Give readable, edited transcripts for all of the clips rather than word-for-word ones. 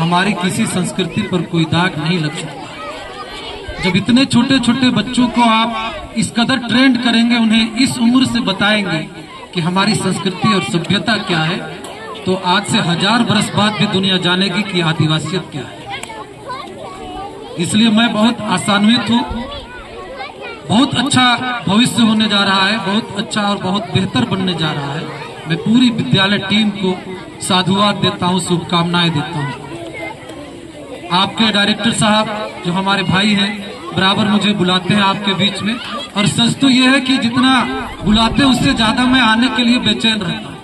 हमारी किसी संस्कृति पर कोई दाग नहीं लग सकता। जब इतने छोटे छोटे बच्चों को आप इस कदर ट्रेंड करेंगे, उन्हें इस उम्र से बताएंगे कि हमारी संस्कृति और सभ्यता क्या है, तो आज से 1000 बरस बाद भी दुनिया जानेगी कि आदिवासियत क्या है। इसलिए मैं बहुत आशान्वित हूँ। बहुत अच्छा भविष्य होने जा रहा है, बहुत अच्छा और बहुत बेहतर बनने जा रहा है। मैं पूरी विद्यालय टीम को साधुवाद देता हूँ, शुभकामनाएं देता हूँ। आपके डायरेक्टर साहब जो हमारे भाई हैं, बराबर मुझे बुलाते हैं आपके बीच में, और सच तो ये है कि जितना बुलाते हैं उससे ज्यादा मैं आने के लिए बेचैन रहता हूँ।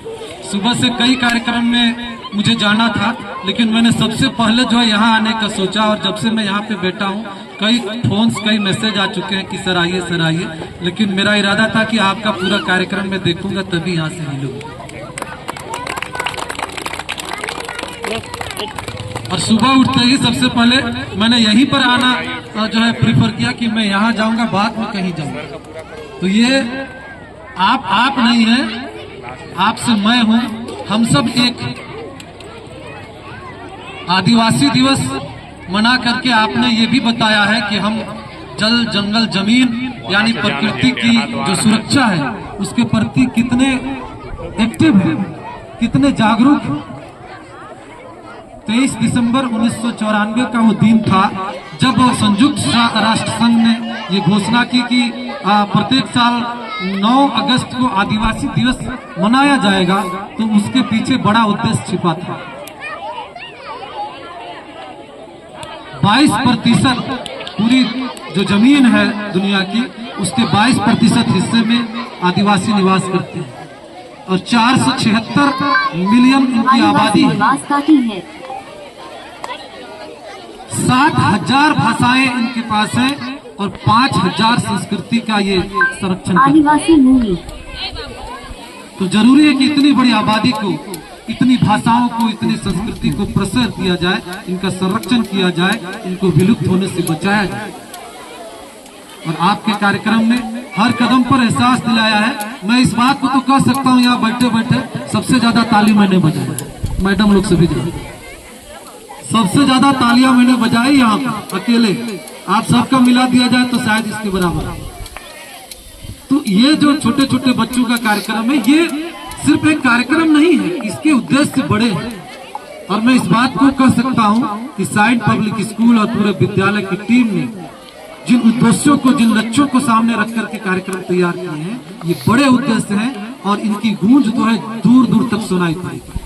सुबह से कई कार्यक्रम में मुझे जाना था, लेकिन मैंने सबसे पहले जो है यहाँ आने का सोचा, और जब से मैं यहाँ पे बैठा हूँ कई फोन्स कई मैसेज आ चुके हैं कि सर आइए, लेकिन मेरा इरादा था कि आपका पूरा कार्यक्रम मैं देखूंगा तभी यहाँ से मिलूंगा। और सुबह उठते ही सबसे पहले मैंने यहीं पर आना जो है प्रीफर किया कि मैं यहाँ जाऊंगा, बाद में कहीं जाऊंगा। तो ये आप नहीं है, आपसे मैं हूँ, हम सब एक। आदिवासी दिवस मना करके आपने ये भी बताया है कि हम जल जंगल जमीन यानी प्रकृति की जो सुरक्षा है उसके प्रति कितने एक्टिव हैं, कितने जागरूक हैं। 23 दिसंबर 1994 का वो दिन था जब संयुक्त राष्ट्र संघ ने ये घोषणा की कि प्रत्येक साल 9 अगस्त को आदिवासी दिवस मनाया जाएगा। तो उसके पीछे बड़ा उद्देश्य छिपा था। 22% पूरी जो जमीन है दुनिया की, उसके 22% हिस्से में आदिवासी निवास करते हैं, और 476 मिलियन इनकी आबादी है। 7,000 भाषाएं इनके पास है, और 5,000 संस्कृति का ये संरक्षण आदिवासी मूवी। तो जरूरी है कि इतनी बड़ी आबादी को, इतनी भाषाओं को, इतनी संस्कृति को प्रसार दिया जाए, इनका संरक्षण किया जाए, इनको विलुप्त होने से बचाया जाए। और आपके कार्यक्रम ने हर कदम पर एहसास दिलाया है। मैं इस बात को तो कह सकता हूँ, यहाँ बैठे बैठे सबसे ज्यादा ताली मैंने बजाई, मैडम लोग सभी सबसे ज्यादा तालियां मैंने बजाई यहाँ पर अकेले। आप सबका मिला दिया जाए तो शायद इसके बराबर। तो ये जो छोटे छोटे बच्चों का कार्यक्रम है, ये सिर्फ एक कार्यक्रम नहीं है, इसके उद्देश्य बड़े हैं। और मैं इस बात को कह सकता हूँ कि साइंट पब्लिक स्कूल और पूरे विद्यालय की टीम ने जिन उद्देश्यों को, जिन लक्ष्यों को सामने रख करके कार्यक्रम तैयार किए हैं, ये बड़े उद्देश्य हैं, और इनकी गूंज तो है दूर दूर तक सुनाई पड़ेगी।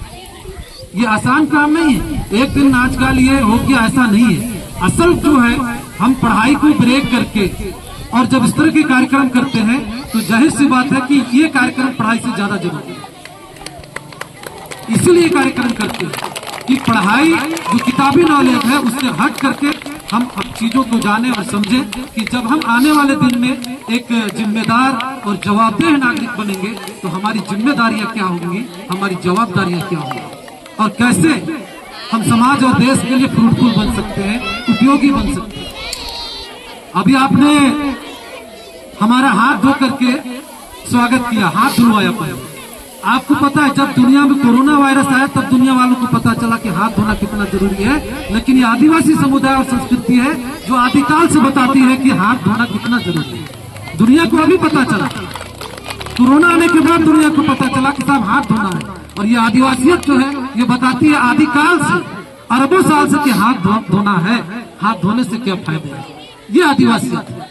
ये आसान काम नहीं है, एक दिन नाच गा लिए हो गया, ऐसा नहीं है। असल जो है, हम पढ़ाई को ब्रेक करके और जब इस तरह के कार्यक्रम करते हैं तो जाहिर सी बात है कि ये कार्यक्रम पढ़ाई से ज्यादा जरूरी है। इसीलिए कार्यक्रम करते हैं कि पढ़ाई जो किताबी नॉलेज है उससे हट करके हम अब चीजों को जाने और समझें कि जब हम आने वाले दिन में एक जिम्मेदार और जवाबदेह नागरिक बनेंगे तो हमारी जिम्मेदारियां क्या होंगी, हमारी जवाबदारियां क्या होंगी, और कैसे हम समाज और देश के लिए फ्रूटफुल बन सकते हैं, उपयोगी बन सकते हैं। अभी आपने हमारा हाथ धो करके स्वागत किया, हाथ धुलवाया पहले। आपको पता है जब दुनिया में कोरोना वायरस आया तब दुनिया वालों को पता चला कि हाथ धोना कितना जरूरी है। लेकिन ये आदिवासी समुदाय और संस्कृति है जो आदिकाल से बताती है कि हाथ धोना कितना जरूरी है। दुनिया को अभी पता चला, कोरोना आने के बाद दुनिया को पता चला कि साहब हाथ धोना है। और ये आदिवासियत जो है ये बताती है आदिकाल से, अरबों साल से कि हाथ धोना है, हाथ धोने से क्या फायदा है। ये आदिवासियत है।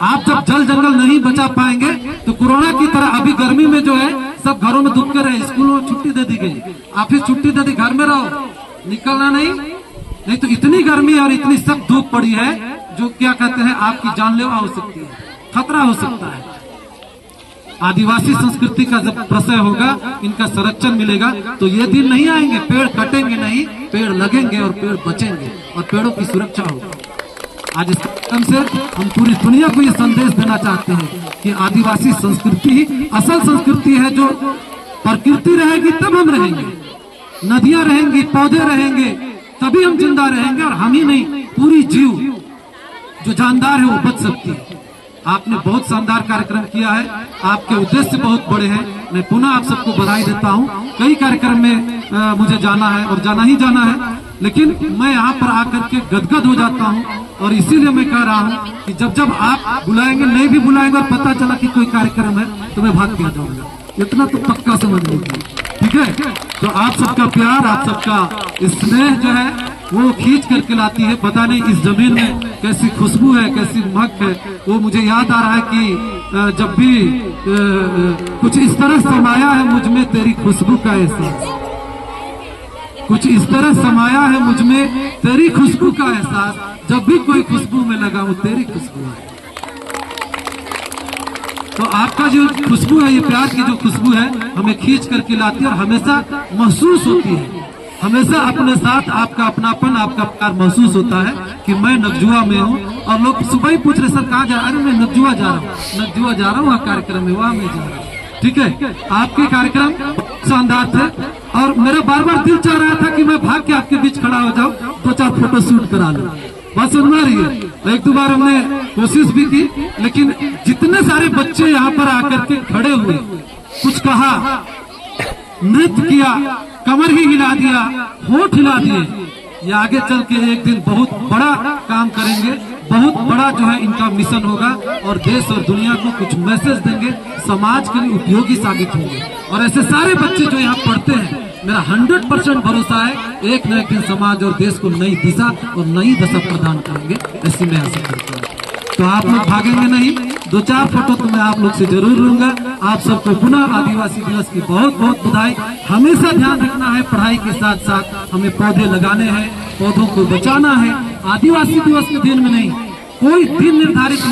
आप जब जल जंगल नहीं बचा पाएंगे तो कोरोना की तरह अभी गर्मी में जो है सब घरों में दुबके रहे, स्कूलों में छुट्टी दे दी गई, ऑफिस छुट्टी दे दी, घर में रहो, निकलना नहीं तो इतनी गर्मी और इतनी सख्त धूप पड़ी है जो क्या कहते हैं आपकी जानलेवा हो सकती है, खतरा हो सकता है। आदिवासी संस्कृति का जब प्रशय होगा, इनका संरक्षण मिलेगा तो ये दिन नहीं आएंगे, पेड़ कटेंगे नहीं, पेड़ लगेंगे और पेड़ बचेंगे और पेड़ों की सुरक्षा होगी। आज इस कार्यक्रम से हम पूरी दुनिया को ये संदेश देना चाहते हैं कि आदिवासी संस्कृति ही असल संस्कृति है। जो प्रकृति रहेगी तब हम रहेंगे, नदियां रहेंगी, पौधे रहेंगे, तभी हम जिंदा रहेंगे, और हम ही नहीं पूरी जीव जो जानदार है वो बच सकती है। आपने बहुत शानदार कार्यक्रम किया है, आपके उद्देश्य बहुत बड़े हैं। मैं पुनः आप सबको बधाई देता हूं। कई कार्यक्रम में मुझे जाना है और जाना ही जाना है। लेकिन मैं यहाँ पर आकर के गदगद हो जाता हूँ। और इसीलिए मैं कह रहा हूँ कि जब जब आप बुलाएंगे, नहीं भी बुलाएंगे और पता चला कि कोई कार्यक्रम है तो मैं भाग के आ जाऊंगा, इतना तो पक्का समझ लीजिए, ठीक है। तो आप सबका प्यार, आप सबका स्नेह जो है वो खींच करके लाती है। पता नहीं इस जमीन में कैसी खुशबू है, कैसी महक है। वो मुझे याद आ रहा है कि जब भी कुछ इस तरह समाया है मुझ में तेरी खुशबू का एहसास, कुछ इस तरह समाया है मुझ में तेरी खुशबू का एहसास, जब भी कोई खुशबू में लगा हूं तेरी खुशबू है। तो आपका जो खुशबू है, ये प्यार की जो खुशबू है, हमें खींच करके लाती है और हमेशा महसूस होती है, हमेशा अपने साथ आपका अपनापन, आपका प्यार महसूस होता है कि मैं नगजुआ में हूँ। और लोग सुबह ही पूछ रहे सर कहाँ जा रहे हैं, अरे मैं नगजुआ जा रहा हूँ, नगजुआ जा रहा हूँ, वहाँ कार्यक्रम है, वहाँ मैं जा रहा हूँ, ठीक है। आपके कार्यक्रम शानदार थे और मेरा बार बार दिल चाह रहा था कि मैं भाग के आपके बीच खड़ा हो जाऊं, 2-4 फोटो शूट करा लूं। बात समझ में रही है। एक दो बार हमने कोशिश भी की, लेकिन जितने सारे बच्चे यहाँ पर आकर के खड़े हुए, कुछ कहा, नृत्य किया, कमर ही हिला दिया, होठ हिला दिए, ये आगे चल के एक दिन बहुत बड़ा काम करेंगे, बहुत बड़ा जो है इनका मिशन होगा और देश और दुनिया को कुछ मैसेज देंगे, समाज के लिए उपयोगी साबित होंगे। और ऐसे सारे बच्चे जो यहाँ पढ़ते हैं, मेरा 100% भरोसा है एक न एक दिन समाज और देश को नई दिशा और नई दशा प्रदान करेंगे, ऐसी मैं आशा करता हूँ। तो आप लोग भागेंगे नहीं, 2-4 फोटो तो मैं आप लोग से जरूर लूंगा। आप सबको पुनः आदिवासी दिवस की बहुत बहुत बधाई। हमेशा ध्यान रखना है, पढ़ाई के साथ साथ हमें पौधे लगाने हैं, पौधों को बचाना है। आदिवासी दिवस के दिन में नहीं, कोई दिन निर्धारित नहीं।